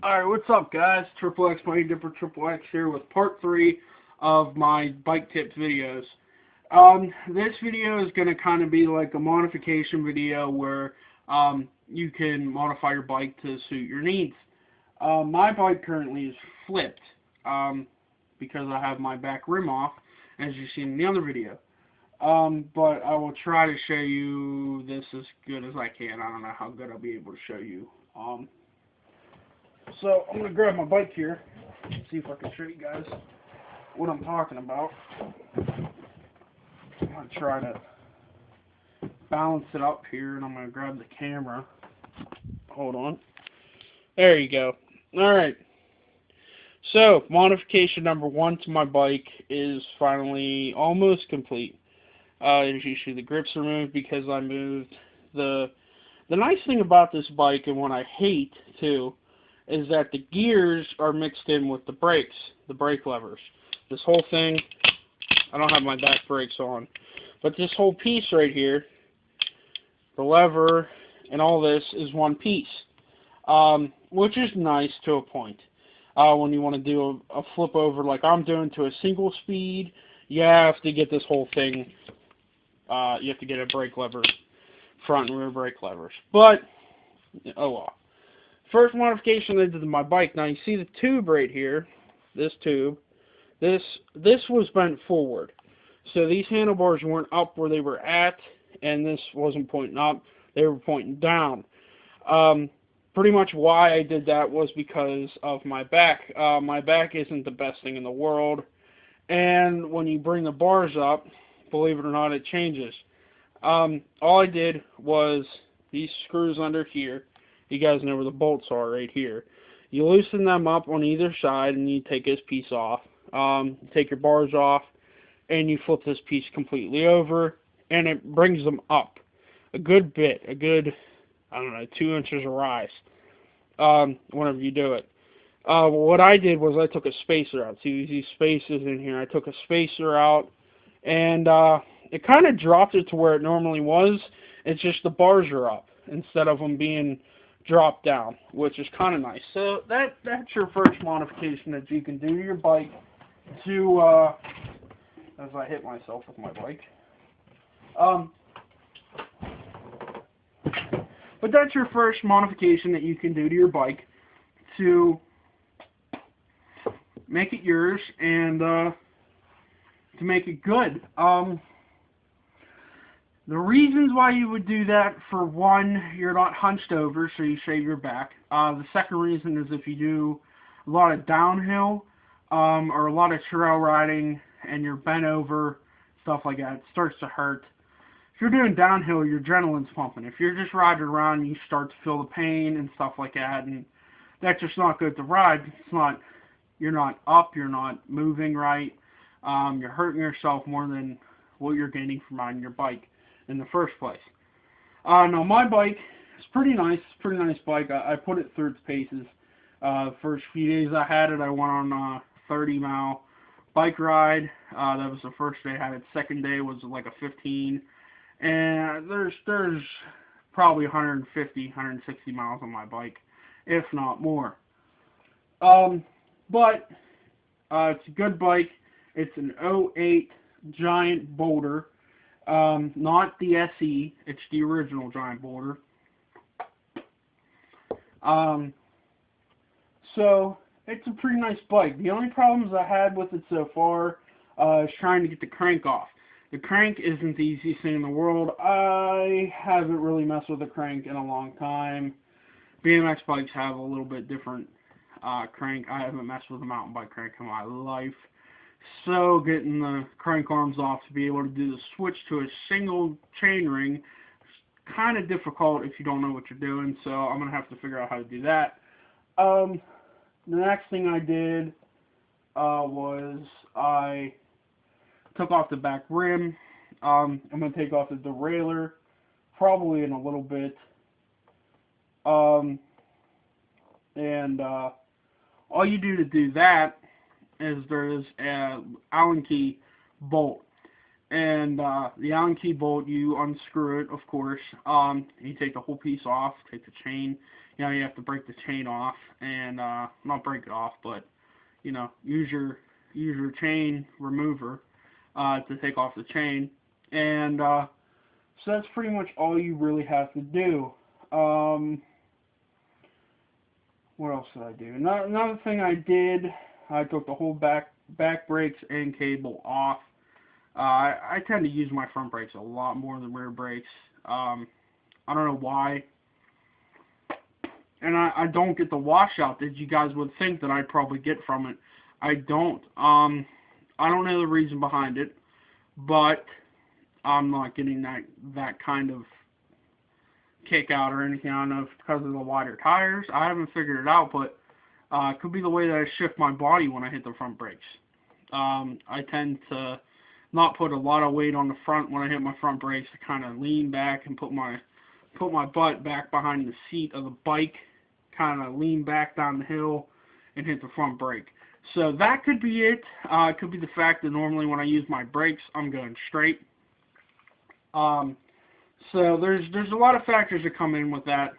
Alright, what's up guys? Triple X Money Dipper Triple X here with part 3 of my bike tips videos. This video is going to kind of be like a modification video where you can modify your bike to suit your needs. My bike currently is flipped because I have my back rim off, as you've seen in the other video. But I will try to show you this as good as I can. I don't know how good I'll be able to show you. So I'm going to grab my bike here, see if I can show you guys what I'm talking about. I'm going to try to balance it up here, and I'm going to grab the camera. Hold on. There you go. Alright. So, modification number 1 to my bike is finally almost complete. As you see, the grips removed because I moved the nice thing about this bike, and what I hate too, is that the gears are mixed in with the brakes, the brake levers. This whole thing, I don't have my back brakes on, but this whole piece right here, the lever and all this is one piece, which is nice to a point. When you want to do a flip over like I'm doing to a single speed, you have to get this whole thing, you have to get a brake lever, front and rear brake levers. But, oh well. First modification I did to my bike, now you see the tube right here, this tube, this was bent forward. So these handlebars weren't up where they were at, and this wasn't pointing up, they were pointing down. Pretty much why I did that was because of my back. My back isn't the best thing in the world, and when you bring the bars up, believe it or not, it changes. All I did was these screws under here. You guys know where the bolts are right here. You loosen them up on either side, and you take this piece off. Take your bars off, and you flip this piece completely over, and it brings them up a good bit, a good, I don't know, 2 inches of rise, whenever you do it. What I did was I took a spacer out. See these spaces in here? I took a spacer out, and it kind of dropped it to where it normally was. It's just the bars are up instead of them being dropped down, which is kind of nice. So that's your first modification that you can do to your bike to, as I hit myself with my bike. But that's your first modification that you can do to your bike to make it yours and to make it good. The reasons why you would do that, for one, you're not hunched over, so you shave your back. The second reason is if you do a lot of downhill or a lot of trail riding and you're bent over, stuff like that, it starts to hurt. If you're doing downhill, your adrenaline's pumping. If you're just riding around, you start to feel the pain and stuff like that, and that's just not good to ride. You're not up, you're not moving right. You're hurting yourself more than what you're gaining from riding your bike in the first place. Now my bike is pretty nice. It's a pretty nice bike. I put it through its paces. First few days I had it, I went on a 30-mile bike ride. That was the first day I had it. Second day was like a 15. And there's probably 150, 160 miles on my bike, if not more. But it's a good bike. It's an 08 Giant Boulder. Not the SE, it's the original Giant Boulder. So it's a pretty nice bike. The only problems I had with it so far is trying to get the crank off. The crank isn't the easiest thing in the world. I haven't really messed with the crank in a long time. BMX bikes have a little bit different crank. I haven't messed with a mountain bike crank in my life. So getting the crank arms off to be able to do the switch to a single chain ring is kind of difficult if you don't know what you're doing, so I'm going to have to figure out how to do that. The next thing I did was I took off the back rim. I'm going to take off the derailleur probably in a little bit. And all you do to do that is there's an Allen key bolt. And the Allen key bolt, you unscrew it, of course. You take the whole piece off, take the chain, you know, you have to break the chain off and not break it off, but you know, use your chain remover to take off the chain, and so that's pretty much all you really have to do. What else did I do? Another thing I did, I took the whole back brakes and cable off. I tend to use my front brakes a lot more than rear brakes. I don't know why. And I don't get the washout that you guys would think that I'd probably get from it. I don't. I don't know the reason behind it, but I'm not getting that kind of kick out or anything. I don't know if it's because of the wider tires. I haven't figured it out, but it could be the way that I shift my body when I hit the front brakes. I tend to not put a lot of weight on the front when I hit my front brakes. I kind of lean back and put my butt back behind the seat of the bike, kind of lean back down the hill and hit the front brake. So that could be it. It could be the fact that normally when I use my brakes, I'm going straight. So there's a lot of factors that come in with that,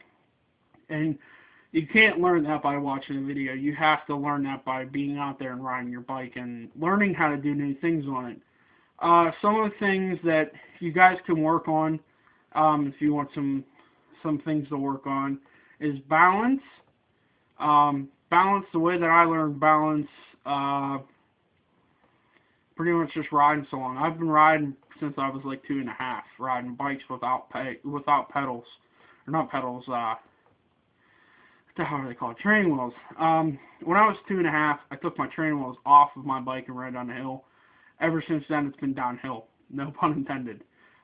and you can't learn that by watching a video. You have to learn that by being out there and riding your bike and learning how to do new things on it. Some of the things that you guys can work on, if you want some things to work on, is balance. Balance, the way that I learned balance, pretty much just riding so long. I've been riding since I was like 2.5, riding bikes without pedals, or not pedals, what the hell are they called? Training wheels. When I was 2.5, I took my training wheels off of my bike and rode down the hill. Ever since then, it's been downhill. No pun intended.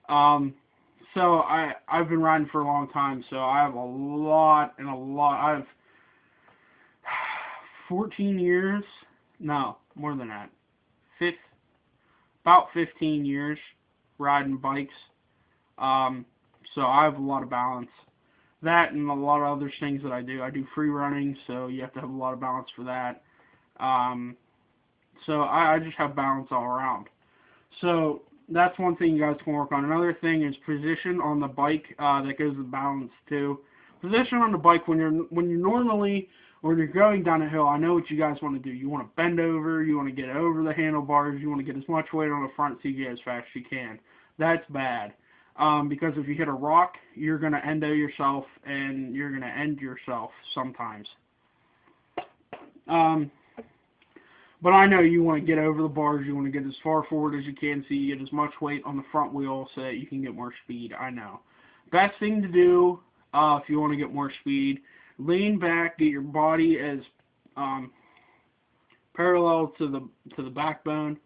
So I've been riding for a long time, so I have I have 14 years, no, more than that, about 15 years riding bikes, so I have a lot of balance. That and a lot of other things that I do. I do free running, so you have to have a lot of balance for that. So I just have balance all around. So that's one thing you guys can work on. Another thing is position on the bike, that goes with balance too. Position on the bike when you're going down a hill. I know what you guys want to do. You want to bend over, you want to get over the handlebars, you want to get as much weight on the front so you get as fast as you can. That's bad. Because if you hit a rock, you're going to endo yourself, and you're going to end yourself sometimes. But I know you want to get over the bars, you want to get as far forward as you can so you get as much weight on the front wheel so that you can get more speed. I know. Best thing to do, if you want to get more speed, lean back, get your body as parallel to the backbone,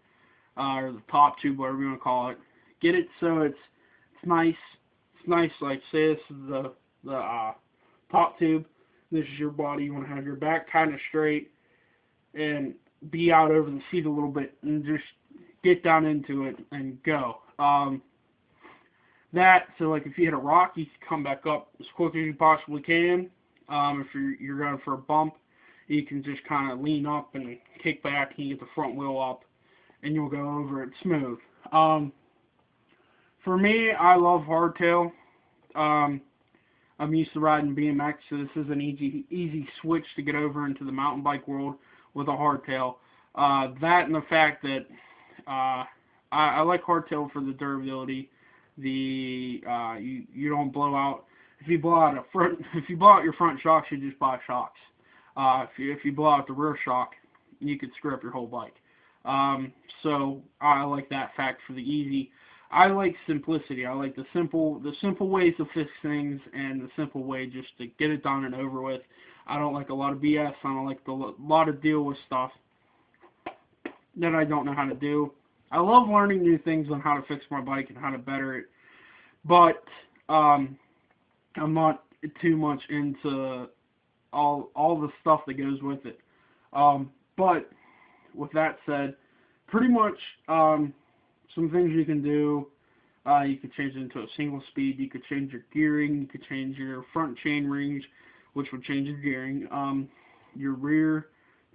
or the top tube, whatever you want to call it. Get it so it's nice. It's nice, like say this is the top tube. This is your body. You want to have your back kind of straight and be out over the seat a little bit, and just get down into it and go. So like if you hit a rock, you can come back up as quick as you possibly can. If you're going for a bump, you can just kind of lean up and kick back, and you get the front wheel up, and you'll go over it smooth. For me, I love hardtail. I'm used to riding BMX, so this is an easy switch to get over into the mountain bike world with a hardtail. That and the fact that I like hardtail for the durability. You don't blow out. If you blow out your front shocks, you just buy shocks. If you blow out the rear shock, you could screw up your whole bike. So I like that fact for the easy. I like simplicity. I like the simple ways to fix things, and the simple way just to get it done and over with. I don't like a lot of BS. I don't like a lot of deal with stuff that I don't know how to do. I love learning new things on how to fix my bike and how to better it, but I'm not too much into all the stuff that goes with it. But with that said, pretty much some things you can do. You could change it into a single speed. You could change your gearing. You could change your front chain rings, which would change your gearing. Your rear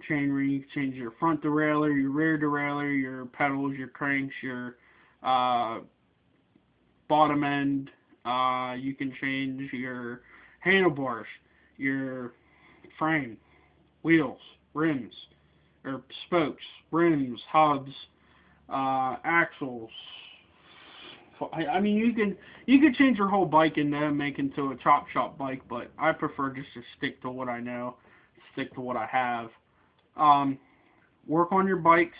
chain ring, you can change your front derailleur, your rear derailleur, your pedals, your cranks, your bottom end. You can change your handlebars. your frame, wheels, rims, or spokes, rims, hubs, axles. I mean, you could change your whole bike and then make into a chop shop bike, but I prefer just to stick to what I know, stick to what I have. Work on your bikes.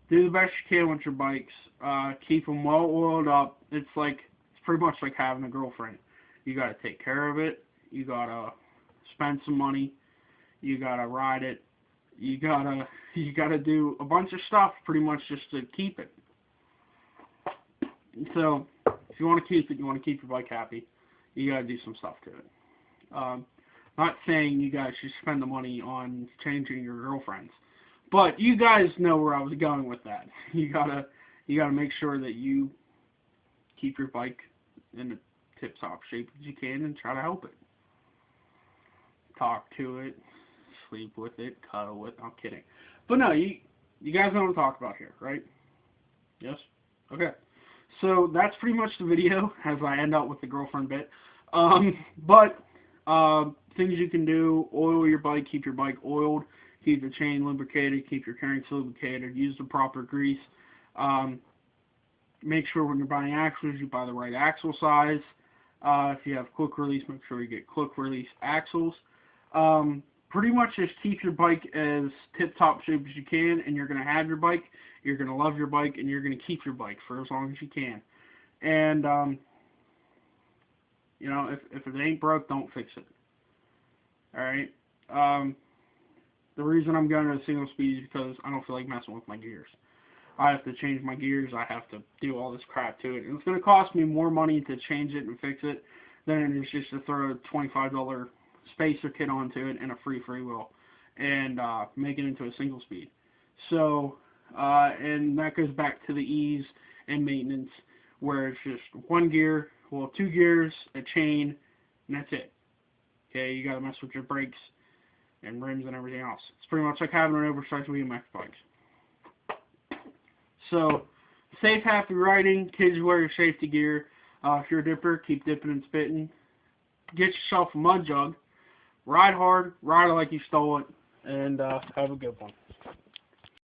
Do the best you can with your bikes. Keep them well oiled up. It's pretty much like having a girlfriend. You got to take care of it. You got to spend some money. You got to ride it. You got to do a bunch of stuff pretty much just to keep it. So, if you want to keep it, you want to keep your bike happy, you got to do some stuff to it. Not saying you guys should spend the money on changing your girlfriends, but you guys know where I was going with that. You gotta make sure that you keep your bike in the tip-top shape as you can and try to help it. Talk to it, sleep with it, cuddle with it. I'm kidding. But no, you guys know what I'm talking about here, right? Yes? Okay. So that's pretty much the video as I end up with the girlfriend bit. Things you can do: oil your bike, keep your bike oiled, keep the chain lubricated, keep your carriage lubricated, use the proper grease. Make sure when you're buying axles, you buy the right axle size. If you have quick release, make sure you get quick release axles. Pretty much just keep your bike as tip-top shape as you can, and you're going to have your bike, you're going to love your bike, and you're going to keep your bike for as long as you can. And, you know, if it ain't broke, don't fix it. Alright? The reason I'm going to a single speed is because I don't feel like messing with my gears. I have to change my gears, I have to do all this crap to it. And it's going to cost me more money to change it and fix it than it is just to throw a $25 spacer kit onto it and a free wheel and make it into a single speed. So, and that goes back to the ease and maintenance, where it's just one gear, well, 2 gears, a chain, and that's it. Okay, you gotta mess with your brakes and rims and everything else. It's pretty much like having an oversized BMX bike. So, safe, happy riding. Kids, wear your safety gear. If you're a dipper, keep dipping and spitting. Get yourself a mud jug. Ride hard, ride it like you stole it, and have a good one.